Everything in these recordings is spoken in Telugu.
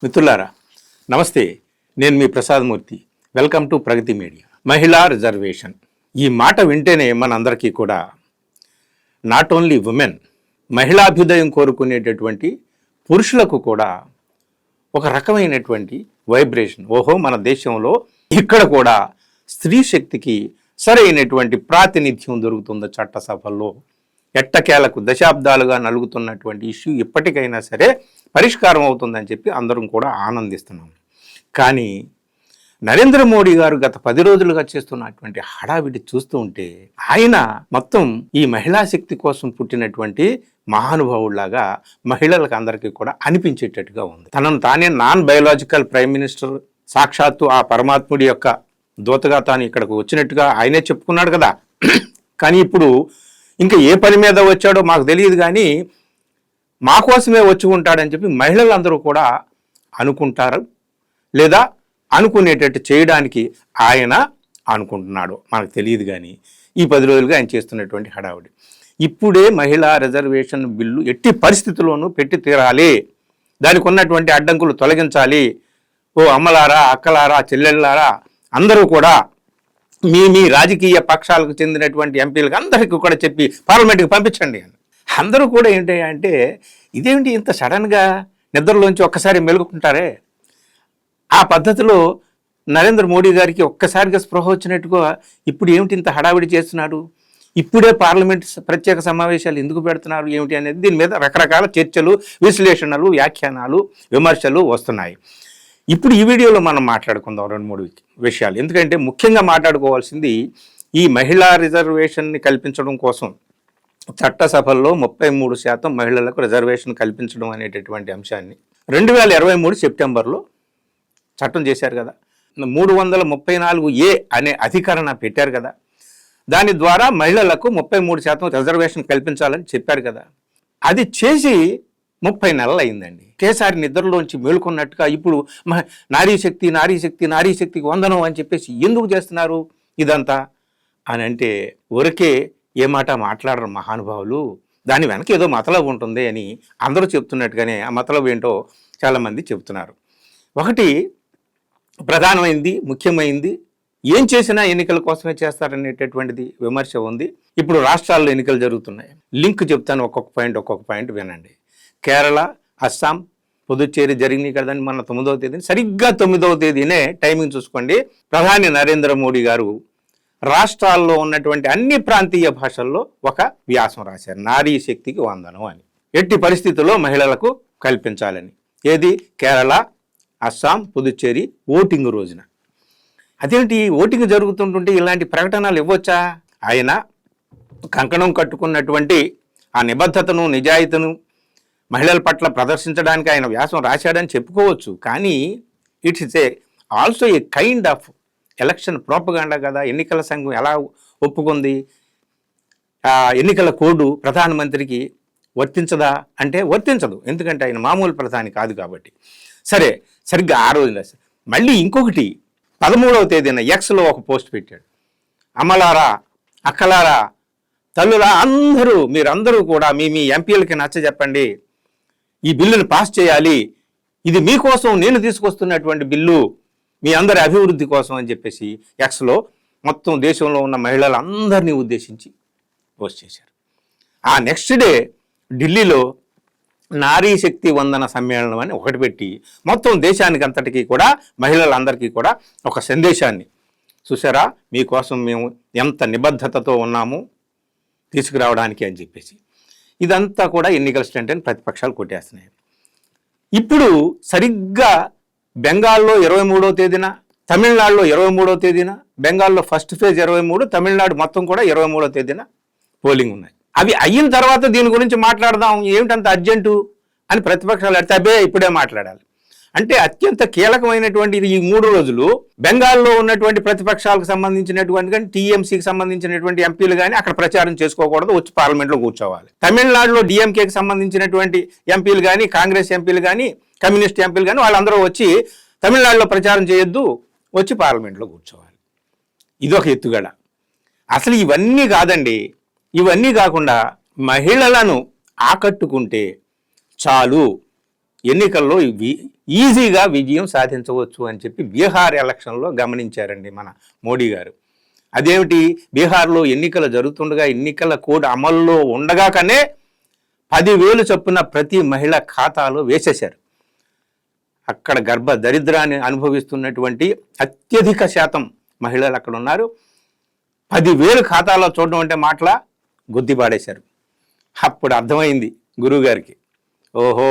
మిత్రులారా నమస్తే, నేను మీ Prasadamurthy. Welcome to Pragati media. మహిళా రిజర్వేషన్ ఈ మాట వింటేనే మనందరికీ కూడా నాట్ ఓన్లీ ఉమెన్, మహిళాభ్యుదయం కోరుకునేటటువంటి పురుషులకు కూడా ఒక రకమైనటువంటి వైబ్రేషన్. ఓహో, మన దేశంలో ఇక్కడ కూడా స్త్రీ శక్తికి సరైనటువంటి ప్రాతినిధ్యం దొరుకుతుందో చట్టసభల్లో. ఎట్టకేలకు దశాబ్దాలుగా నలుగుతున్నటువంటి ఇష్యూ ఇప్పటికైనా సరే పరిష్కారం అవుతుందని చెప్పి అందరం కూడా ఆనందిస్తున్నాం. కానీ నరేంద్ర మోడీ గారు గత 10 రోజులుగా చేస్తున్నటువంటి హడావిడి చూస్తూ ఉంటే ఆయన మొత్తం ఈ మహిళా శక్తి కోసం పుట్టినటువంటి మహానుభావులాగా మహిళలకు అందరికీ కూడా అనిపించేటట్టుగా ఉంది. తనను తానే నాన్ బయోలాజికల్ ప్రైమ్ మినిస్టర్, సాక్షాత్తు ఆ పరమాత్ముడి యొక్క దూతగా తాను ఇక్కడికి వచ్చినట్టుగా ఆయనే చెప్పుకున్నాడు కదా. కానీ ఇప్పుడు ఇంకా ఏ పని మీద వచ్చాడో మాకు తెలియదు, కానీ మా కోసమే వచ్చి ఉంటాడని చెప్పి మహిళలందరూ కూడా అనుకుంటారు, లేదా అనుకునేటట్టు చేయడానికి ఆయన అనుకుంటున్నాడు మనకు తెలియదు. కానీ ఈ 10 రోజులుగా ఆయన చేస్తున్నటువంటి హడావుడి. ఇప్పుడే మహిళా రిజర్వేషన్ బిల్లు ఎట్టి పరిస్థితుల్లోనూ పెట్టి తీరాలి, దానికి ఉన్నటువంటి అడ్డంకులు తొలగించాలి. ఓ అమ్మలారా, అక్కలారా, చెల్లెళ్ళారా అందరూ కూడా మీ రాజకీయ పక్షాలకు చెందినటువంటి ఎంపీలకు అందరికీ కూడా చెప్పి పార్లమెంట్కి పంపించండి అని. అందరూ కూడా ఏంటి అంటే, ఇదేమిటి ఇంత సడన్గా నిద్రలోంచి ఒక్కసారి మెలుగుకుంటారే, ఆ పద్ధతిలో నరేంద్ర మోడీ గారికి ఒక్కసారిగా స్పృహ వచ్చినట్టుగా ఇప్పుడు ఏమిటి ఇంత హడావిడి చేస్తున్నాడు, ఇప్పుడే పార్లమెంట్ ప్రత్యేక సమావేశాలు ఎందుకు పెడుతున్నారు ఏమిటి అనేది దీని మీద రకరకాల చర్చలు, విశ్లేషణలు, వ్యాఖ్యానాలు, విమర్శలు వస్తున్నాయి. ఇప్పుడు ఈ వీడియోలో మనం మాట్లాడుకుందాం 2-3 విషయాలు. ఎందుకంటే ముఖ్యంగా మాట్లాడుకోవాల్సింది ఈ మహిళా రిజర్వేషన్ని కల్పించడం కోసం చట్టసభల్లో 33% మహిళలకు రిజర్వేషన్ కల్పించడం అనేటటువంటి అంశాన్ని 2023 సెప్టెంబర్లో చట్టం చేశారు కదా. 334A అనే అధికరణ పెట్టారు కదా. దాని ద్వారా మహిళలకు 33% రిజర్వేషన్ కల్పించాలని చెప్పారు కదా. అది చేసి 30 నెలలు అయిందండి. ఒకేసారి నిద్రలోంచి మేలుకున్నట్టుగా ఇప్పుడు నారీ శక్తి, నారీ శక్తి, నారీ శక్తికి వందనం అని చెప్పేసి ఎందుకు చేస్తున్నారు ఇదంతా అని అంటే, ఊరికే ఏ మాట మాట్లాడరు మహానుభావులు, దాని వెనక ఏదో మతలబు ఉంటుంది అని అందరూ చెప్తున్నట్టుగానే ఆ మతలబు ఏంటో చాలామంది చెప్తున్నారు. ఒకటి ప్రధానమైంది, ముఖ్యమైంది, ఏం చేసినా ఎన్నికల కోసమే చేస్తారనేటటువంటిది విమర్శ ఉంది. ఇప్పుడు రాష్ట్రాల్లో ఎన్నికలు జరుగుతున్నాయి. లింక్ చెప్తాను, ఒక్కొక్క పాయింట్ వినండి. కేరళ, అస్సాం, పుదుచ్చేరి జరిగినాయి కదండి మన 9వ తేదీని. సరిగ్గా 9వ తేదీనే టైమింగ్ చూసుకోండి. ప్రధాని నరేంద్ర మోడీ గారు రాష్ట్రాల్లో ఉన్నటువంటి అన్ని ప్రాంతీయ భాషల్లో ఒక వ్యాసం రాశారు, నారీ శక్తికి వందనం అని. ఎట్టి పరిస్థితుల్లో మహిళలకు కల్పించాలని. ఏది? కేరళ, అస్సాం, పుదుచ్చేరి ఓటింగ్ రోజున. అదేంటి ఓటింగ్ జరుగుతుంటుంటే ఇలాంటి ప్రకటనలు ఇవ్వచ్చా? ఆయన కంకణం కట్టుకున్నటువంటి ఆ నిబద్ధతను, నిజాయితీను మహిళల పట్ల ప్రదర్శించడానికి ఆయన వ్యాసం రాశాడని చెప్పుకోవచ్చు. కానీ it's also a kind of election propaganda కదా. ఎన్నికల సంఘం ఎలా ఒప్పుకుంది? ఎన్నికల కోడ్ ప్రధానమంత్రికి వర్తించదా అంటే వర్తించదు, ఎందుకంటే ఆయన మామూలు ప్రధాని కాదు కాబట్టి. సరే, సరిగ్గా ఆ రోజున మళ్ళీ ఇంకొకటి 13వ తేదీన ఎక్స్లో ఒక పోస్ట్ పెట్టాడు. అమ్మలారా, అక్కలారా, తల్లులా అందరూ, మీరందరూ కూడా మీ ఎంపీలకి నచ్చ చెప్పండి, ఈ బిల్లును పాస్ చేయాలి, ఇది మీకోసం నేను తీసుకొస్తున్నటువంటి బిల్లు, మీ అందరి అభివృద్ధి కోసం అని చెప్పేసి ఎక్స్లో మొత్తం దేశంలో ఉన్న మహిళలందరినీ ఉద్దేశించి పోస్ట్ చేశారు. ఆ నెక్స్ట్ డే ఢిల్లీలో నారీ శక్తి వందన సమ్మేళనం అని ఒకటి పెట్టి మొత్తం దేశానికి అంతటికీ కూడా మహిళలందరికీ కూడా ఒక సందేశాన్ని, చూసారా మీకోసం మేము ఎంత నిబద్ధతతో ఉన్నాము తీసుకురావడానికి అని చెప్పేసి. ఇదంతా కూడా ఎన్నికల స్టంట్ అని ప్రతిపక్షాలు కొట్టేస్తున్నాయి. ఇప్పుడు సరిగ్గా బెంగాల్లో 23వ తేదీన, తమిళనాడులో 23వ తేదీన, బెంగాల్లో ఫస్ట్ ఫేజ్ 23, తమిళనాడు మొత్తం కూడా 23వ తేదీన పోలింగ్ ఉన్నాయి. అవి అయిన తర్వాత దీని గురించి మాట్లాడదాం, ఏమిటంత అర్జెంటు అని ప్రతిపక్షాలు అడితే అబ్బే ఇప్పుడే మాట్లాడాలి అంటే అత్యంత కీలకమైనటువంటి ఈ 3 రోజులు బెంగాల్లో ఉన్నటువంటి ప్రతిపక్షాలకు సంబంధించినటువంటి కానీ టీఎంసీకి సంబంధించినటువంటి ఎంపీలు కానీ అక్కడ ప్రచారం చేసుకోకూడదు, వచ్చి పార్లమెంట్లో కూర్చోవాలి. తమిళనాడులో డిఎంకేకి సంబంధించినటువంటి ఎంపీలు కానీ, కాంగ్రెస్ ఎంపీలు కానీ, కమ్యూనిస్ట్ ఎంపీలు కానీ వాళ్ళందరూ వచ్చి తమిళనాడులో ప్రచారం చేయొద్దు, వచ్చి పార్లమెంట్లో కూర్చోవాలి. ఇదొక ఎత్తుగడ. అసలు ఇవన్నీ కాదండి, ఇవన్నీ కాకుండా మహిళలను ఆకట్టుకుంటే చాలు, ఎన్నికల్లో ఈజీగా విజయం సాధించవచ్చు అని చెప్పి బీహార్ ఎలక్షన్లో గమనించారండి మన మోడీ గారు. అదేమిటి, బీహార్లో ఎన్నికలు జరుగుతుండగా ఎన్నికల కోడ్ అమల్లో ఉండగా కనే 10,000 చొప్పున ప్రతి మహిళ ఖాతాలో వేసేశారు. అక్కడ గర్భ దరిద్రాన్ని అనుభవిస్తున్నటువంటి అత్యధిక శాతం మహిళలు అక్కడ ఉన్నారు. 10,000 ఖాతాలో చూడడం అంటే మాటల గుద్దిపాడేశారు. అప్పుడు అర్థమైంది గురువుగారికి, ఓహో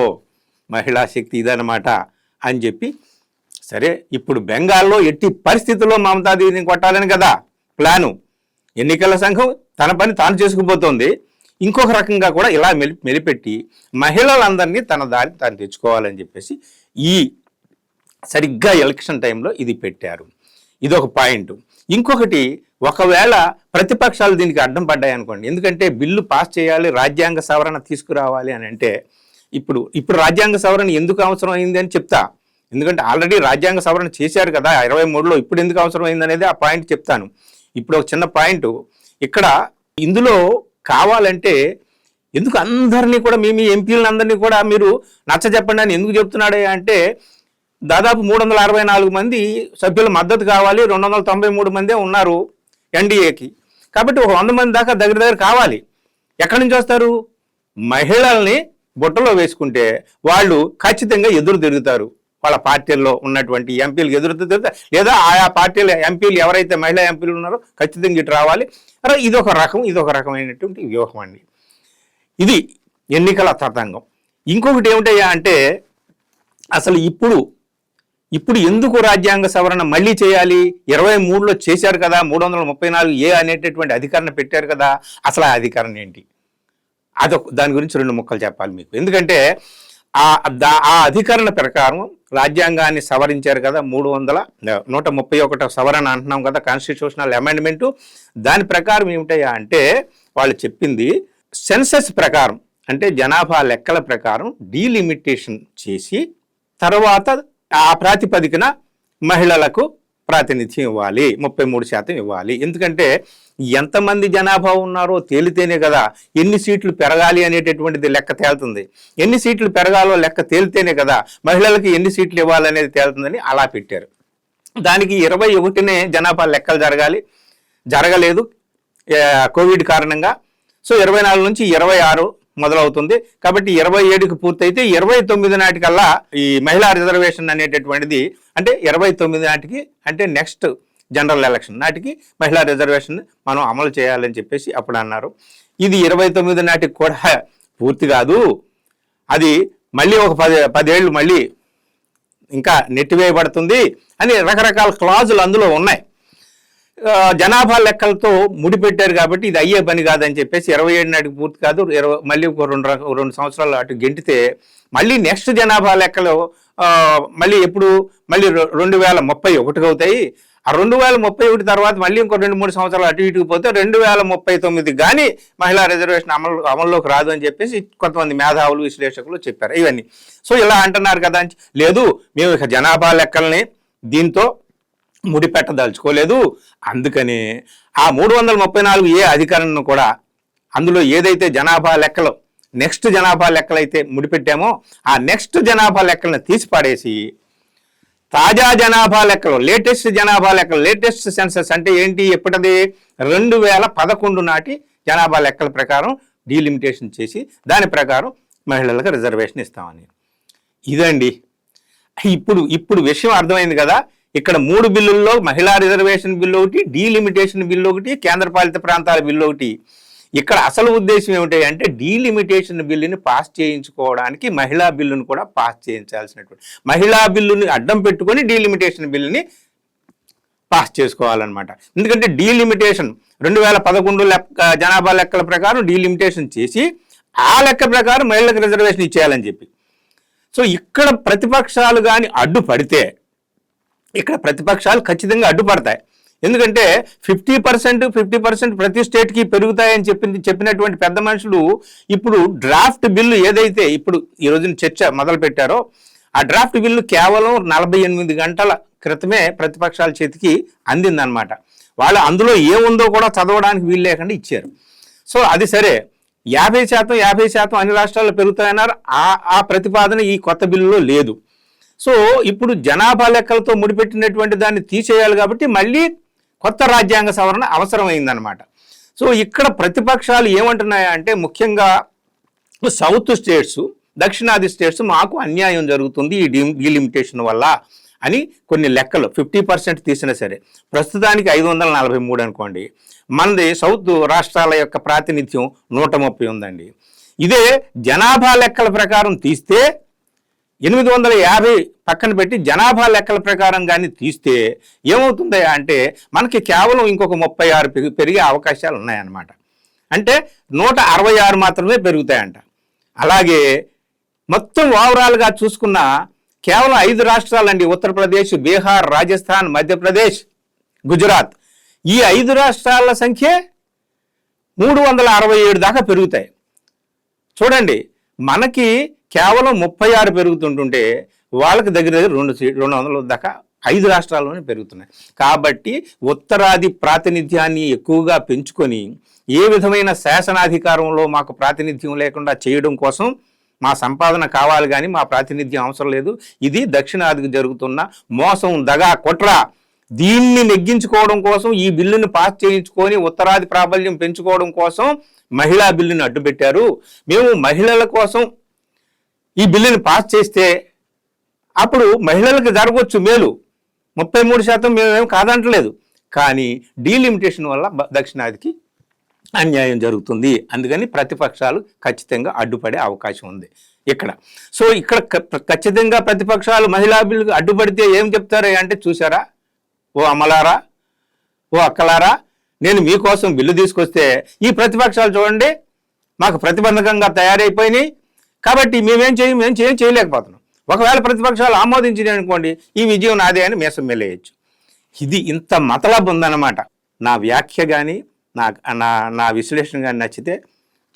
మహిళా శక్తి ఇదన్నమాట అని చెప్పి. సరే, ఇప్పుడు బెంగాల్లో ఎట్టి పరిస్థితుల్లో మమతా దీదిని కొట్టాలని కదా ప్లాను. ఎన్నికల సంఘం తన పని తాను చేసుకుపోతుంది. ఇంకొక రకంగా కూడా ఇలా మెలిపెట్టి మహిళలందరినీ తన దారి తాను తెచ్చుకోవాలని చెప్పేసి ఈ సరిగ్గా ఎలక్షన్ టైంలో ఇది పెట్టారు. ఇదొక పాయింట్. ఇంకొకటి, ఒకవేళ ప్రతిపక్షాలు దీనికి అడ్డం పడ్డాయి అనుకోండి, ఎందుకంటే బిల్లు పాస్ చేయాలి, రాజ్యాంగ సవరణ తీసుకురావాలి అని అంటే ఇప్పుడు రాజ్యాంగ సవరణ ఎందుకు అవసరం అయింది అని చెప్తా. ఎందుకంటే ఆల్రెడీ రాజ్యాంగ సవరణ చేశారు కదా 23లో, ఇప్పుడు ఎందుకు అవసరం అయింది అనేది ఆ పాయింట్ చెప్తాను. ఇప్పుడు ఒక చిన్న పాయింట్ ఇక్కడ, ఇందులో కావాలంటే ఎందుకు అందరినీ కూడా మీ ఎంపీలను అందరినీ కూడా మీరు నచ్చజెప్పండి అని ఎందుకు చెప్తున్నాడే అంటే, దాదాపు 364 మంది సభ్యుల మద్దతు కావాలి, 293 మందే ఉన్నారు ఎన్డీఏకి. కాబట్టి ఒక 100 మంది దాకా దగ్గర కావాలి. ఎక్కడి నుంచి వస్తారు? మహిళల్ని బుట్టలో వేసుకుంటే వాళ్ళు ఖచ్చితంగా ఎదురు తిరుగుతారు. వాళ్ళ పార్టీల్లో ఉన్నటువంటి ఎంపీలకు ఎదురు తిరుగుతారు, లేదా ఆయా పార్టీల ఎంపీలు ఎవరైతే మహిళా ఎంపీలు ఉన్నారో ఖచ్చితంగా ఇటు రావాలి. ఇదొక రకమైనటువంటి వ్యూహం అండి. ఇది ఎన్నికల తతంగం. ఇంకొకటి ఏమిటయ్యా అంటే, అసలు ఇప్పుడు ఎందుకు రాజ్యాంగ సవరణ మళ్ళీ చేయాలి? 23లో చేశారు కదా, 334A అనేటటువంటి అధికరణ పెట్టారు కదా, అసలు ఆ అధికరణ ఏంటి? దాని గురించి 2 ముక్కలు చెప్పాలి మీకు. ఎందుకంటే ఆ అధికరణ ప్రకారం రాజ్యాంగాన్ని సవరించారు కదా, 131 సవరణ అంటున్నాం కదా, కాన్స్టిట్యూషనల్ అమెండ్మెంటు. దాని ప్రకారం ఏమిటయ్యా అంటే, వాళ్ళు చెప్పింది సెన్సస్ ప్రకారం, అంటే జనాభా లెక్కల ప్రకారం డీలిమిటేషన్ చేసి తర్వాత ఆ ప్రాతిపదికన మహిళలకు ప్రాతినిధ్యం ఇవ్వాలి, 33% ఇవ్వాలి. ఎందుకంటే ఎంతమంది జనాభా ఉన్నారో తేలితేనే కదా ఎన్ని సీట్లు పెరగాలి అనేటటువంటిది లెక్క తేలుతుంది. ఎన్ని సీట్లు పెరగాలో లెక్క తేలితేనే కదా మహిళలకు ఎన్ని సీట్లు ఇవ్వాలనేది తేలుతుందని అలా పెట్టారు. దానికి 21నే జనాభా లెక్కలు జరగలేదు కోవిడ్ కారణంగా. సో 24 నుంచి 26 మొదలవుతుంది. కాబట్టి 27కి పూర్తయితే 29 నాటికల్లా ఈ మహిళా రిజర్వేషన్ అనేటటువంటిది, అంటే 29 నాటికి, అంటే నెక్స్ట్ జనరల్ ఎలక్షన్ నాటికి మహిళా రిజర్వేషన్ మనం అమలు చేయాలని చెప్పేసి అప్పుడు అన్నారు. ఇది 29 నాటికి కూడా పూర్తి కాదు, అది మళ్ళీ ఒక 10 ఏళ్ళు మళ్ళీ ఇంకా నెట్టివేయబడుతుంది అని రకరకాల క్లాజులు అందులో ఉన్నాయి. జనాభా లెక్కలతో ముడిపెట్టారు కాబట్టి ఇది అయ్యే పని కాదని చెప్పేసి 27 నాటికి పూర్తి కాదు, మళ్ళీ ఒక 2 సంవత్సరాలు అటు గెంటితే మళ్ళీ నెక్స్ట్ జనాభా లెక్కలు మళ్ళీ ఎప్పుడు మళ్ళీ 2031 అవుతాయి. ఆ 2031 తర్వాత మళ్ళీ ఇంకో 2-3 సంవత్సరాలు అటు ఇటుకు పోతే 2039 కానీ మహిళా రిజర్వేషన్ అమల్లోకి రాదు అని చెప్పేసి కొంతమంది మేధావులు విశ్లేషకులు చెప్పారు ఇవన్నీ. సో ఇలా అంటున్నారు కదా, లేదు మేము ఇక జనాభా లెక్కల్ని దీంతో ముడిపెట్టదలుచుకోలేదు, అందుకని ఆ 334A అధికరణను కూడా అందులో ఏదైతే జనాభా లెక్కలు నెక్స్ట్ జనాభా లెక్కలు అయితే ముడిపెట్టామో ఆ నెక్స్ట్ జనాభా లెక్కలను తీసిపాడేసి తాజా జనాభా లెక్కలు, లేటెస్ట్ సెన్సస్ అంటే ఏంటి, ఎప్పటిది 2011 నాటి జనాభా లెక్కల ప్రకారం డీలిమిటేషన్ చేసి దాని ప్రకారం మహిళలకు రిజర్వేషన్ ఇస్తామని. ఇదండి ఇప్పుడు విషయం అర్థమైంది కదా. ఇక్కడ 3 బిల్లుల్లో మహిళా రిజర్వేషన్ బిల్లు ఒకటి, డీలిమిటేషన్ బిల్లు ఒకటి, కేంద్రపాలిత ప్రాంతాల బిల్లు ఒకటి. ఇక్కడ అసలు ఉద్దేశం ఏమిటి అంటే డీలిమిటేషన్ బిల్లుని పాస్ చేయించుకోవడానికి మహిళా బిల్లును కూడా పాస్ చేయించాల్సినటువంటి, మహిళా బిల్లుని అడ్డం పెట్టుకొని డీలిమిటేషన్ బిల్లుని పాస్ చేసుకోవాలన్నమాట. ఎందుకంటే డీలిమిటేషన్ 2011 జనాభా లెక్కల ప్రకారం డీలిమిటేషన్ చేసి ఆ లెక్క ప్రకారం మహిళలకు రిజర్వేషన్ ఇచ్చేయాలని చెప్పి. సో ఇక్కడ ప్రతిపక్షాలు కానీ అడ్డుపడితే, ఇక్కడ ప్రతిపక్షాలు ఖచ్చితంగా అడ్డుపడతాయి. ఎందుకంటే 50% ప్రతి స్టేట్కి పెరుగుతాయని చెప్పినటువంటి పెద్ద మనుషులు ఇప్పుడు డ్రాఫ్ట్ బిల్లు ఏదైతే ఇప్పుడు ఈ రోజున చర్చ మొదలు పెట్టారో ఆ డ్రాఫ్ట్ బిల్లు కేవలం 48 గంటల క్రితమే ప్రతిపక్షాల చేతికి అందిందనమాట. వాళ్ళు అందులో ఏముందో కూడా చదవడానికి వీలు లేకుండా ఇచ్చారు. సో అది సరే, 50% అన్ని రాష్ట్రాల్లో పెరుగుతాయన్నారు. ఆ ప్రతిపాదన ఈ కొత్త బిల్లులో లేదు. సో ఇప్పుడు జనాభా లెక్కలతో ముడిపెట్టినటువంటి దాన్ని తీసేయాలి కాబట్టి మళ్ళీ కొత్త రాజ్యాంగ సవరణ అవసరమైందనమాట. సో ఇక్కడ ప్రతిపక్షాలు ఏమంటున్నాయంటే ముఖ్యంగా సౌత్ స్టేట్స్, దక్షిణాది స్టేట్స్ మాకు అన్యాయం జరుగుతుంది ఈ డీలిమిటేషన్ వల్ల అని కొన్ని లెక్కలు 50% తీసినా సరే ప్రస్తుతానికి 543 అనుకోండి. మనది సౌత్ రాష్ట్రాల యొక్క ప్రాతినిధ్యం 130 ఉందండి. ఇదే జనాభా లెక్కల ప్రకారం తీస్తే 850 పక్కన పెట్టి జనాభా లెక్కల ప్రకారం కానీ తీస్తే ఏమవుతుంది అంటే మనకి కేవలం ఇంకొక 36 పెరిగే అవకాశాలు ఉన్నాయన్నమాట. అంటే 166 మాత్రమే పెరుగుతాయంట. అలాగే మొత్తం ఓవరాల్గా చూసుకున్న కేవలం 5 రాష్ట్రాలండి, ఉత్తరప్రదేశ్, బీహార్, రాజస్థాన్, మధ్యప్రదేశ్, గుజరాత్, ఈ 5 రాష్ట్రాల సంఖ్య 367 దాకా పెరుగుతాయి. చూడండి, మనకి కేవలం 36 పెరుగుతుంటుంటే వాళ్ళకి దగ్గర 200 దాకా 5 రాష్ట్రాల్లోనే పెరుగుతున్నాయి. కాబట్టి ఉత్తరాది ప్రాతినిధ్యాన్ని ఎక్కువగా పెంచుకొని ఏ విధమైన శాసనాధికారంలో మాకు ప్రాతినిధ్యం లేకుండా చేయడం కోసం మా సంపాదన కావాలి కానీ మా ప్రాతినిధ్యం అవసరం లేదు. ఇది దక్షిణాదికి జరుగుతున్న మోసం, దగా, కుట్ర. దీన్ని నెగ్గించుకోవడం కోసం ఈ బిల్లును పాస్ చేయించుకొని ఉత్తరాది ప్రాబల్యం పెంచుకోవడం కోసం మహిళా బిల్లును అడ్డుపెట్టారు. మేము మహిళల కోసం ఈ బిల్లుని పాస్ చేస్తే అప్పుడు మహిళలకు జరగవచ్చు మేలు, 33% మేమేం కాదంటలేదు. కానీ డీలిమిటేషన్ వల్ల దక్షిణాదికి అన్యాయం జరుగుతుంది. అందుకని ప్రతిపక్షాలు ఖచ్చితంగా అడ్డుపడే అవకాశం ఉంది ఇక్కడ. సో ఇక్కడ ఖచ్చితంగా ప్రతిపక్షాలు మహిళా బిల్లుకు అడ్డుపడితే ఏం చెప్తారు అంటే, చూసారా ఓ అమ్మలారా, ఓ అక్కలారా, నేను మీకోసం బిల్లు తీసుకొస్తే ఈ ప్రతిపక్షాలు చూడండి మాకు ప్రతిబంధకంగా తయారైపోయినాయి కాబట్టి మేము చేయలేకపోతున్నాం. ఒకవేళ ప్రతిపక్షాలు ఆమోదించినాయి అనుకోండి, ఈ విజయం నాదే అని మేసం మెల్లేయచ్చు. ఇది ఇంత మతలబ్ ఉందన్నమాట. నా వ్యాఖ్య కానీ నా విశ్లేషణ కానీ నచ్చితే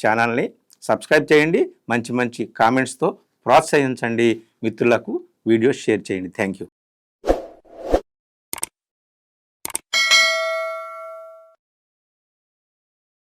ఛానల్ని సబ్స్క్రైబ్ చేయండి, మంచి కామెంట్స్తో ప్రోత్సహించండి, మిత్రులకు వీడియోస్ షేర్ చేయండి. Thank you.